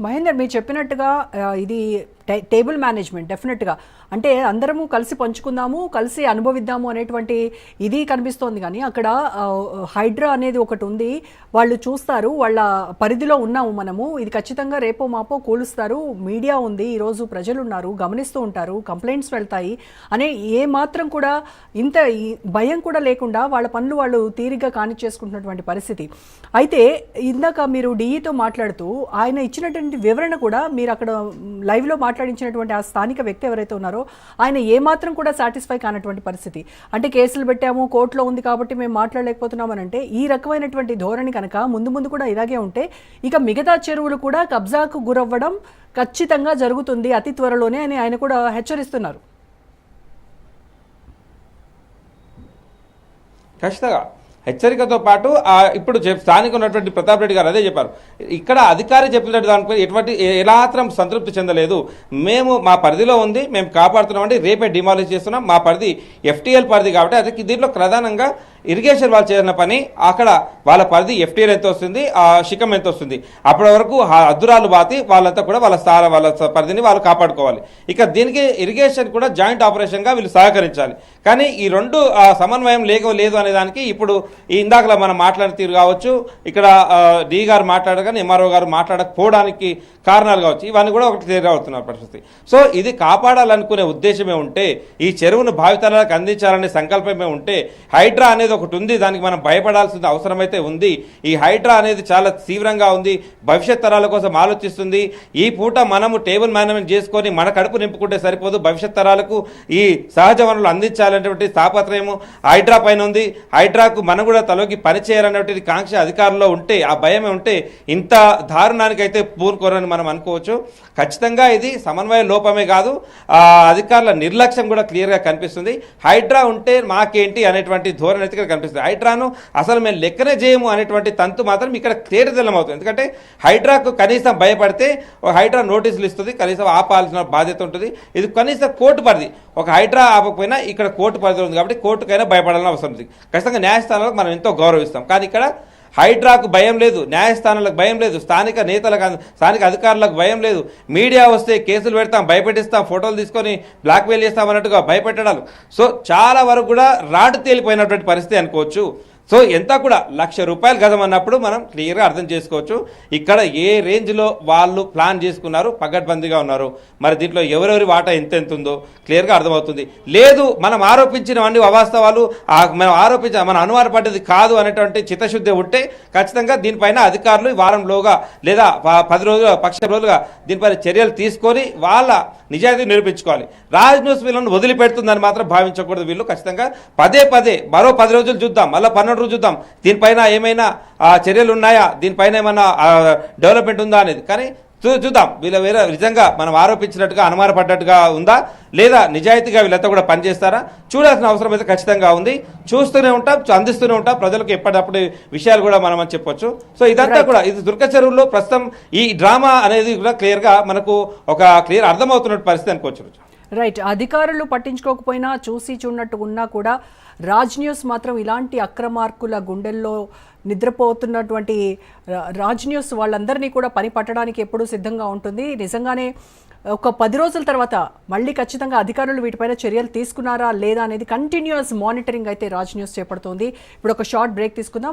మహేందర్ మీరు చెప్పినట్టుగా ఇది టేబుల్ మేనేజ్మెంట్ డెఫినెట్గా అంటే అందరము కలిసి పంచుకుందాము కలిసి అనుభవిద్దాము అనేటువంటి ఇది కనిపిస్తోంది. కానీ అక్కడ హైడ్రా అనేది ఒకటి ఉంది, వాళ్ళు చూస్తారు, వాళ్ళ పరిధిలో ఉన్నాము మనము, ఇది ఖచ్చితంగా రేపో మాపో కూలుస్తారు, మీడియా ఉంది, ఈరోజు ప్రజలు ఉన్నారు, గమనిస్తూ ఉంటారు, కంప్లైంట్స్ వెళ్తాయి అనే ఏ మాత్రం కూడా ఇంత భయం కూడా లేకుండా వాళ్ళ పనులు వాళ్ళు తీరిగ్గా కానిచ్చేసుకుంటున్నటువంటి పరిస్థితి. అయితే ఇందాక మీరు డిఈతో మాట్లాడుతూ ఆయన ఇచ్చినటువంటి వివరణ కూడా మీరు అక్కడ లైవ్లో మాట్లాడించినటువంటి ఆ స్థానిక వ్యక్తి ఎవరైతే ఉన్నారో ఆయన ఏమాత్రం కూడా సాటిస్ఫై కానటువంటి పరిస్థితి. అంటే కేసులు పెట్టాము, కోర్టులో ఉంది కాబట్టి మేము మాట్లాడలేకపోతున్నామని అంటే ఈ రకమైనటువంటి ధోరణి కనుక ముందు ముందు కూడా ఇలాగే ఉంటే ఇక మిగతా చెరువులు కూడా కబ్జాకు గురవ్వడం ఖచ్చితంగా జరుగుతుంది అతి త్వరలోనే అని ఆయన కూడా హెచ్చరిస్తున్నారు. ఖచ్చితంగా హెచ్చరికతో పాటు ఇప్పుడు స్థానిక ఉన్నటువంటి ప్రతాప్ రెడ్డి గారు అదే చెప్పారు. ఇక్కడ అధికారి చెప్పినట్టు దానిపై ఎటువంటి ఏమాత్రం సంతృప్తి చెందలేదు. మేము మా పరిధిలో ఉంది, మేము కాపాడుతున్నామంటే రేపే డిమాలిష్ చేస్తున్నాం, మా పరిధి ఎఫ్టీఎల్ పరిధి కాబట్టి అది దీంట్లో ప్రధానంగా ఇరిగేషన్ వాళ్ళు చేసిన పని, అక్కడ వాళ్ళ పరిధి ఎఫ్టీఎల్ ఎంత వస్తుంది, ఆ శిఖం ఎంత వస్తుంది, అప్పటి వరకు అద్దురాలు బాతి వాళ్ళంతా కూడా వాళ్ళ పరిధిని వాళ్ళు కాపాడుకోవాలి. ఇక దీనికి ఇరిగేషన్ కూడా జాయింట్ ఆపరేషన్గా వీళ్ళు సహకరించాలి. కానీ ఈ రెండు సమన్వయం లేదు అనే దానికి ఇప్పుడు ఈ ఇందాకలా మనం మాట్లాడిన తీరు కావచ్చు, ఇక్కడ డి గారు మాట్లాడగానే ఎంఆర్ఓ గారు మాట్లాడకపోవడానికి కారణాలు కావచ్చు, ఇవన్నీ కూడా ఒకటి క్లియర్ అవుతున్న పరిస్థితి. సో ఇది కాపాడాలనుకునే ఉద్దేశమే ఉంటే, ఈ చెరువును భావితరాలకు అందించాలనే సంకల్పమే ఉంటే, హైడ్రా అనేది ఒకటి ఉంది, దానికి మనం భయపడాల్సిన అవసరం అయితే ఉంది. ఈ హైడ్రా అనేది చాలా తీవ్రంగా ఉంది, భవిష్యత్ తరాల కోసం ఆలోచిస్తుంది. ఈ పూట మనము టేబుల్ మేనేజ్మెంట్ చేసుకొని మన కడుపు నింపుకుంటే సరిపోదు, భవిష్యత్ తరాలకు ఈ సహజ వనరులు అందించాలనేటువంటి తాపత్రయము హైడ్రా పైన ఉంది. హైడ్రాకు మనం కూడా తలకి పనిచేయాలనేటువంటి కాంక్ష అధికారంలో ఉంటే, ఆ భయమే ఉంటే ఇంత దారుణానికి అయితే పూనుకోరని మనం అనుకోవచ్చు. ఖచ్చితంగా ఇది సమన్వయ లోపమే కాదు, అధికారుల నిర్లక్ష్యం కూడా క్లియర్గా కనిపిస్తుంది. హైడ్రా ఉంటే మాకేంటి అనేటువంటి ధోరణి అయితే కనిపిస్తుంది. హైడ్రాను అసలు మేము లెక్కనే చేయము అనేటువంటి తంతు మాత్రం ఇక్కడ తేటతెల్లమవుతుంది. ఎందుకంటే హైడ్రాకు కనీసం భయపడితే ఒక హైడ్రా నోటీసులు ఇస్తుంది, కనీసం ఆపాల్సిన బాధ్యత ఉంటుంది. ఇది కనీసం కోర్టు పరిధి, ఒక హైడ్రా ఆపకపోయినా ఇక్కడ కోర్టు పరిధి ఉంది కాబట్టి కోర్టుకైనా భయపడాలని అవసరం ఉంది. ఖచ్చితంగా న్యాయస్థానాలకు మనం ఎంతో గౌరవిస్తాం. కానీ ఇక్కడ హైడ్రాకు భయం లేదు, న్యాయస్థానాలకు భయం లేదు, స్థానిక నేతలకు స్థానిక అధికారులకు భయం లేదు. మీడియా వస్తే కేసులు పెడతాం, భయపెట్టిస్తాం, ఫోటోలు తీసుకొని బ్లాక్మెయిల్ చేస్తాం అన్నట్టుగా భయపెట్టడాలు. సో చాలా వరకు కూడా రాటు తేలిపోయినటువంటి పరిస్థితి అనుకోవచ్చు. సో ఎంత కూడా ₹1,00,000 గజం అన్నప్పుడు మనం క్లియర్గా అర్థం చేసుకోవచ్చు ఇక్కడ ఏ రేంజ్లో వాళ్ళు ప్లాన్ చేసుకున్నారు, పగడ్బందీగా ఉన్నారు. మరి దీంట్లో ఎవరెవరి వాటా ఎంత ఉందో క్లియర్గా అర్థమవుతుంది. లేదు మనం ఆరోపించినవన్నీ అవాస్తవాలు, మనం అనుమానపడ్డది కాదు అనేటువంటి చిత్తశుద్ధి ఉంటే ఖచ్చితంగా దీనిపైన అధికారులు వారంలోగా లేదా 10 రోజులు పక్ష రోజులుగా దీనిపైన చర్యలు తీసుకొని వాళ్ళ నిజాయితీ నిరూపించుకోవాలి. రాజ్ న్యూస్ వీళ్ళని వదిలిపెడుతుందని మాత్రం భావించకూడదు. వీళ్ళు ఖచ్చితంగా పదే మరో 10 రోజులు చూద్దాం, మళ్ళీ 12 రోజులు చూద్దాం, దీనిపైన ఏమైనా చర్యలు ఉన్నాయా, దీనిపైన ఏమైనా డెవలప్మెంట్ ఉందా అనేది. కానీ చూద్దాం వీళ్ళ వేరే నిజంగా మనం ఆరోపించినట్టుగా అనుమానపడ్డట్టుగా ఉందా లేదా నిజాయితీగా వీళ్ళంతా కూడా పనిచేస్తారా చూడాల్సిన అవసరం అయితే ఖచ్చితంగా ఉంది. చూస్తూనే ఉంటాం, అందిస్తూనే ఉంటాం ప్రజలకు ఎప్పటికప్పుడు విషయాలు కూడా మనం అని చెప్పొచ్చు. సో ఇదంతా కూడా ఇది దుర్గ చెరువులో ప్రస్తుతం ఈ డ్రామా అనేది కూడా క్లియర్గా మనకు ఒక క్లియర్ అర్థమవుతున్న పరిస్థితి అనుకోవచ్చు. రైట్, అధికారులు పట్టించుకోకపోయినా చూసి చూడనట్టు ఉన్నా కూడా రాజ్ న్యూస్ మాత్రం ఇలాంటి అక్రమార్కుల గుండెల్లో నిద్రపోతున్నటువంటి రాజ్ న్యూస్ వాళ్ళందరినీ కూడా పని పట్టడానికి ఎప్పుడూ సిద్ధంగా ఉంటుంది. నిజంగానే ఒక 10 రోజుల తర్వాత మళ్ళీ ఖచ్చితంగా అధికారులు వీటిపైన చర్యలు తీసుకున్నారా లేదా అనేది కంటిన్యూస్ మానిటరింగ్ అయితే రాజ్ న్యూస్ చేపడుతోంది. ఇప్పుడు ఒక షార్ట్ బ్రేక్ తీసుకుందాం.